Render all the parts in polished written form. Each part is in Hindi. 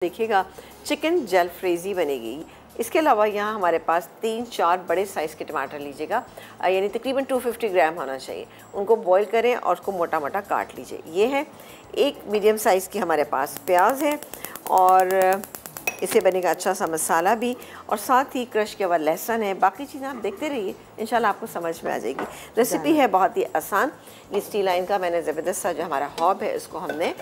देखिएगा चिकन जलफ्रेजी बनेगी। इसके अलावा यहाँ हमारे पास 3-4 बड़े साइज़ के टमाटर लीजिएगा, यानी तकरीबन 250 ग्राम होना चाहिए। उनको बॉईल करें और उसको मोटा मोटा काट लीजिए। ये है एक मीडियम साइज़ की हमारे पास प्याज है और इससे बनेगा अच्छा सा मसाला भी, और साथ ही क्रश किया हुआ लहसुन है। बाकी चीज़ें आप देखते रहिए, इंशाल्लाह आपको समझ में आ जाएगी। रेसिपी है बहुत ही आसान। ये स्टील लाइन का मैंने ज़बरदस्त सा जो हमारा हॉब है इसको हमने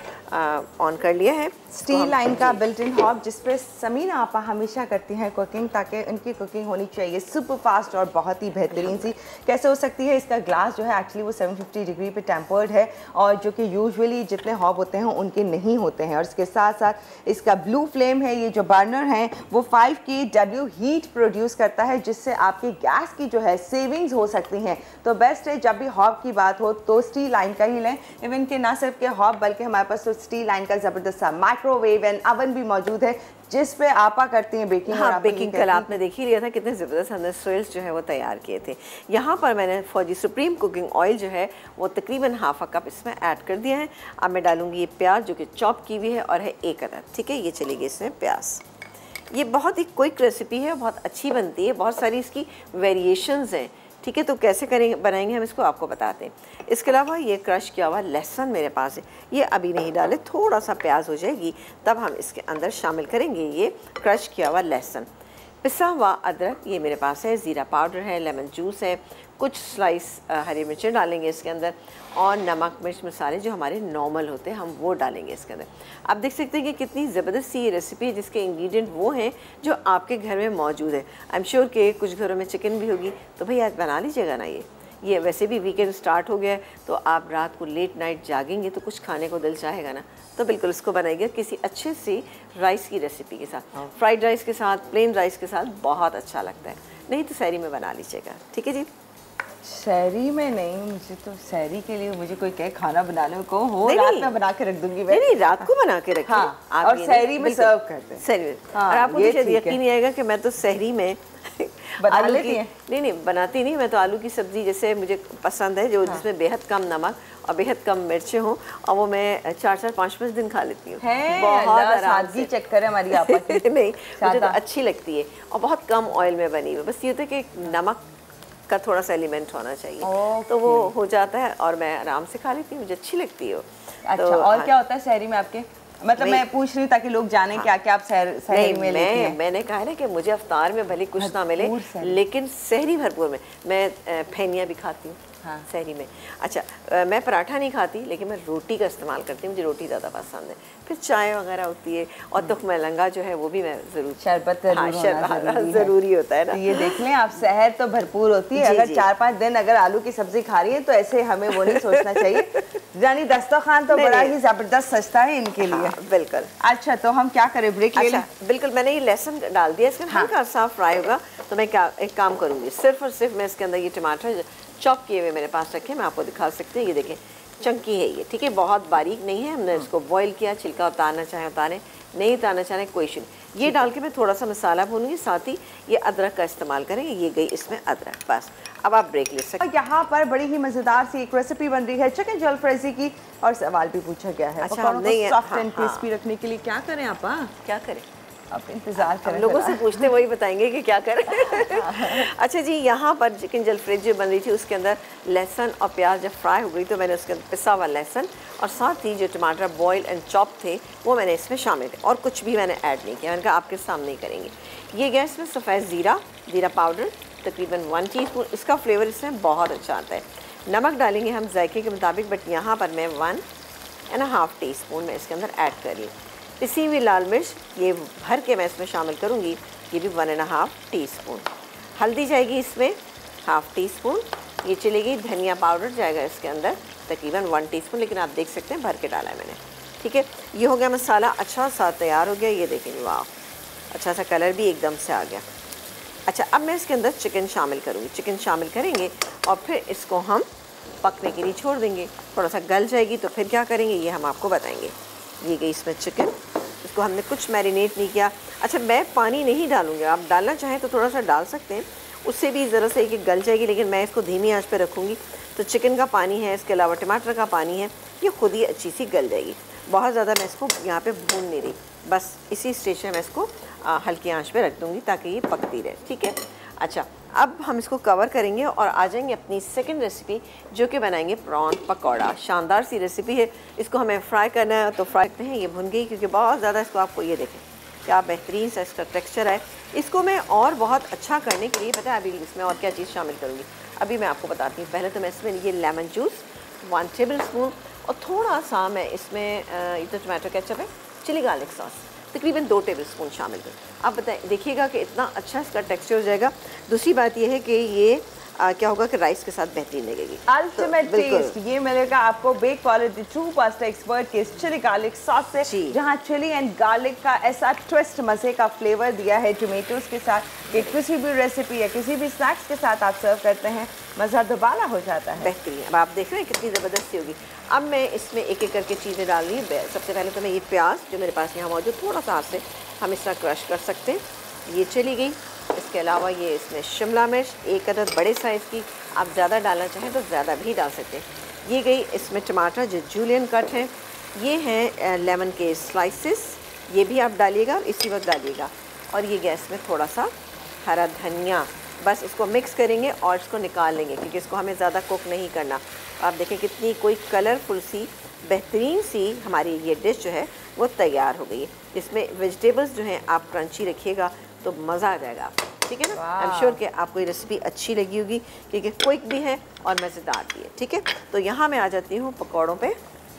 ऑन कर लिया है। स्टील लाइन का बिल्ट इन हॉब जिस पे समीना आपा हमेशा करती हैं कुकिंग, ताकि उनकी कुकिंग होनी चाहिए सुपर फास्ट और बहुत ही बेहतरीन सी। कैसे हो सकती है? इसका ग्लास जो है एक्चुअली वो 750 डिग्री पे टेम्पर्ड है, और जो कि यूजुअली जितने हॉब होते हैं उनके नहीं होते हैं। और इसके साथ साथ इसका ब्लू फ्लेम है, ये जो बर्नर है वो 5 kW हीट प्रोड्यूस करता है, जिससे आपकी गैस की जो है सेविंग्स हो सकती हैं। तो बेस्ट है जब भी हॉब की बात हो तो स्टील लाइन का ही लें। इवन कि ना सिर्फ के हॉब बल्कि हमारे पास तो स्टील लाइन का ज़बरदस्त सा माइक्रोवेव एंड ओवन भी मौजूद है, जिस पे आपा करती हैं बेकिंग। हाँ, बेकिंग कल आपने देख ही लिया था कितने ज़बरदस्त हमने सोल्स जो है वो तैयार किए थे। यहाँ पर मैंने फौजी सुप्रीम कुकिंग ऑयल जो है वो तकरीबन हाफ कप इसमें ऐड कर दिया है। अब मैं डालूंगी ये प्याज जो कि चॉप की हुई है और है 1 अदद। ठीक है, ये चलेगी इसमें प्याज। ये बहुत ही क्विक रेसिपी है, बहुत अच्छी बनती है, बहुत सारी इसकी वेरिएशंस हैं। ठीक है, तो कैसे करेंगे बनाएंगे हम इसको आपको बताते हैं। इसके अलावा ये क्रश किया हुआ लहसुन मेरे पास है, ये अभी नहीं डाले, थोड़ा सा प्याज हो जाएगी तब हम इसके अंदर शामिल करेंगे ये क्रश किया हुआ लहसुन। पिसा हुआ अदरक ये मेरे पास है, ज़ीरा पाउडर है, लेमन जूस है, कुछ स्लाइस हरी मिर्चें डालेंगे इसके अंदर, और नमक मिर्च मसाले जो हमारे नॉर्मल होते हैं हम वो डालेंगे इसके अंदर। आप देख सकते हैं कि कितनी ज़बरदस्त सी ये रेसिपी है जिसके इंग्रेडिएंट वो हैं जो आपके घर में मौजूद है। आई एम श्योर कि कुछ घरों में चिकन भी होगी, तो भाई आज बना लीजिएगा ना। ये वैसे भी वीकेंड स्टार्ट हो गया है, तो आप रात को लेट नाइट जागेंगे तो कुछ खाने को दिल चाहेगा ना, तो बिल्कुल इसको बनाइए किसी अच्छे से राइस की रेसिपी के साथ। फ्राइड राइस के साथ, प्लेन राइस के साथ बहुत अच्छा लगता है। नहीं तो सहरी में बना लीजिएगा। ठीक है जी। सहरी में नहीं, मुझे तो सहरी के लिए मुझे कोई कहे खाना बनाने को हो, रात में बना के रख दूंगी मैं। नहीं, रात को बना के रखिए। हाँ, और सहरी में सर्व करते हैं। सहरी में। और आपको तो शायद यकीन नहीं आएगा कि मैं तो सहरी में बना लेती हैं? नहीं बनाती नहीं, मैं तो आलू की सब्ज़ी जैसे मुझे पसंद है, जो जिसमें बेहद कम नमक और बेहद कम मिर्चें हों, और वो मैं 4-4, 5-5 दिन खा लेती हूँ। बहुत सादगी चक्कर है हमारी आपा की। नहीं, मुझे तो अच्छी लगती है और बहुत कम ऑयल में बनी हुई। बस ये होता है कि नमक का थोड़ा सा एलिमेंट होना चाहिए, तो वो हो जाता है और मैं आराम से खा लेती हूँ, मुझे अच्छी लगती है। अच्छा, तो और क्या होता है सहरी में आपके? मतलब मैं पूछ रही हूँ ताकि लोग जाने क्या क्या आप सहरी में लेती हैं। मैंने कहा ना कि मुझे अफ्तार में भले कुछ ना मिले, लेकिन सहरी भरपूर में मैं फेनिया भी खाती हूँ। हाँ, सहरी में। अच्छा, मैं पराठा नहीं खाती, लेकिन मैं रोटी का इस्तेमाल करती हूँ, मुझे रोटी ज़्यादा पसंद है। फिर चाय वगैरह होती है, और तुख्म लंगा जो है वो भी मैं ज़रूर, शरबत ज़रूरी होता है ना। तो ये देख लें आप, सहर तो भरपूर होती है। अगर 4-5 दिन अगर आलू की सब्जी खा रही है तो ऐसे हमें वो नहीं सोचना चाहिए, यानी दस्तरखान तो बड़ा ही ज़बरदस्त सजता है इनके लिए। बिल्कुल। अच्छा, तो हम क्या करें, ब्रेक ले लें? बिल्कुल, मैंने ये लहसुन डाल दिया, इसमें हल्का सा फ्राई होगा, तो मैं क्या एक काम करूँगी, सिर्फ और सिर्फ मैं इसके अंदर ये टमाटर चॉप किए हुए मेरे पास रखे, मैं आपको दिखा सकती हूँ। ये देखें, चंकी है ये। ठीक है, बहुत बारीक नहीं है। हमने इसको बॉईल किया, छिलका उतारना चाहे उतारें, नहीं उतारना चाहे कोई इशू नहीं। ये डाल के मैं थोड़ा सा मसाला भूनूंगी, साथ ही ये अदरक का इस्तेमाल करेंगे। ये गई इसमें अदरक। बस अब आप ब्रेक ले सकते हैं। यहाँ पर बड़ी ही मज़ेदार सी एक रेसिपी बन रही है चिकन जलफ्रेजी की, और सवाल भी पूछा गया है। अच्छा, नहीं, सॉफ्ट एंड क्रिस्पी रखने के लिए क्या करें आप? क्या करें? आप इंतज़ार करें, लोगों से पूछते वही बताएंगे कि क्या करें। अच्छा जी, यहाँ पर चिकन जलफ्रेजी बन रही थी, उसके अंदर लहसुन और प्याज जब फ्राई हो गई तो मैंने उसके अंदर पिसा हुआ लहसुन और साथ ही जो टमाटर बॉयल एंड चॉप थे वो मैंने इसमें शामिल किए, और कुछ भी मैंने ऐड नहीं किया। मैंने कहा आपके सामने ही करेंगे। ये गैस में सफ़ेद ज़ीरा पाउडर तकरीबन 1 टीस्पून, इसका फ्लेवर इसमें बहुत अच्छा आता है। नमक डालेंगे हम जायके के मुताबिक, बट यहाँ पर मैं 1.5 टीस्पून में इसके अंदर ऐड कर रही। पिसी हुई लाल मिर्च ये भर के मैं इसमें शामिल करूँगी, ये भी 1.5 टीस्पून। हल्दी जाएगी इसमें 1/2 टीस्पून। ये चलेगी धनिया पाउडर जाएगा इसके अंदर तकरीबन 1 टीस्पून, लेकिन आप देख सकते हैं भर के डाला है मैंने। ठीक है, ये हो गया मसाला अच्छा सा तैयार हो गया। ये देखेंगे, वाह, अच्छा सा कलर भी एकदम से आ गया। अच्छा, अब मैं इसके अंदर चिकन शामिल करूँगी। चिकन शामिल करेंगे और फिर इसको हम पकने के लिए छोड़ देंगे। थोड़ा सा गल जाएगी तो फिर क्या करेंगे ये हम आपको बताएंगे। ये गई इसमें चिकन, इसको हमने कुछ मैरिनेट नहीं किया। अच्छा, मैं पानी नहीं डालूँगी, आप डालना चाहें तो थोड़ा सा डाल सकते हैं, उससे भी ज़रा सा एक गल जाएगी, लेकिन मैं इसको धीमी आंच पे रखूँगी। तो चिकन का पानी है, इसके अलावा टमाटर का पानी है, ये खुद ही अच्छी सी गल जाएगी। बहुत ज़्यादा मैं इसको यहाँ पे भून नहीं रही, बस इसी स्टेज पे मैं इसको हल्की आंच पे रख दूँगी ताकि ये पकती रहे, ठीक है। अच्छा, अब हम इसको कवर करेंगे और आ जाएंगे अपनी सेकंड रेसिपी, जो कि बनाएंगे प्रॉन पकौड़ा। शानदार सी रेसिपी है। इसको हमें फ्राई करना है तो फ्राई करते हैं। ये भुन गई क्योंकि बहुत ज़्यादा इसको, आपको ये देखें क्या बेहतरीन सा इसका टेक्सचर है। इसको मैं और बहुत अच्छा करने के लिए पता है अभी इसमें और क्या चीज़ शामिल करूँगी, अभी मैं आपको बताती हूँ। पहले तो मैं इसमें ये लेमन जूस 1 टेबल स्पून और थोड़ा सा मैं इसमें ये तो टमाटो केचप है, चिली गार्लिक सॉस तकरीबन 2 टेबल स्पून शामिल करें। आप बताएं, देखिएगा कि इतना अच्छा इसका टेक्सचर हो जाएगा। दूसरी बात यह है कि ये क्या होगा कि राइस के साथ बेहतरीन लगेगी। अल्टीमेट टेस्ट ये मिलेगा आपको bake quality true pasta expert के चिली गार्लिक सॉस से, जहां चिली एंड गार्लिक का ऐसा ट्विस्ट मज़े का फ्लेवर दिया है टोमेटोज के साथ कि किसी भी रेसिपी या किसी भी स्नैक्स के साथ आप सर्व करते हैं मज़ा दोबारा हो जाता है। बेहतरीन। अब आप देख रहे हैं कितनी ज़बरदस्ती होगी। अब मैं इसमें एक एक करके चीज़ें डाल रही हूँ। सबसे पहले तो मैं ये प्याज जो मेरे पास यहाँ मौजूद, थोड़ा सा हाथ से हम इस तरह क्रश कर सकते हैं, ये चली गई। इसके अलावा ये इसमें शिमला मिर्च 1 अदद बड़े साइज़ की, आप ज़्यादा डालना चाहें तो ज़्यादा भी डाल सकते हैं। ये गई इसमें टमाटर जो जूलियन कट हैं, ये हैं लेमन के स्लाइसेस, ये भी आप डालिएगा, इसी वक्त डालिएगा। और ये गैस में थोड़ा सा हरा धनिया, बस इसको मिक्स करेंगे और इसको निकाल लेंगे क्योंकि इसको हमें ज़्यादा कुक नहीं करना। आप देखें कितनी कोई कलरफुल सी बेहतरीन सी हमारी ये डिश जो है वो तैयार हो गई है। इसमें वेजिटेबल्स जो हैं आप क्रंची रखिएगा तो मज़ा आ जाएगा आपको, ठीक है ना। आई एम श्योर कि आपको ये रेसिपी अच्छी लगी होगी क्योंकि क्विक भी है और मज़ेदार भी है, ठीक है। तो यहाँ मैं आ जाती हूँ पकौड़ों पे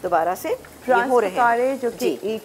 दोबारा से। ये हो रहे हैं जो कि एक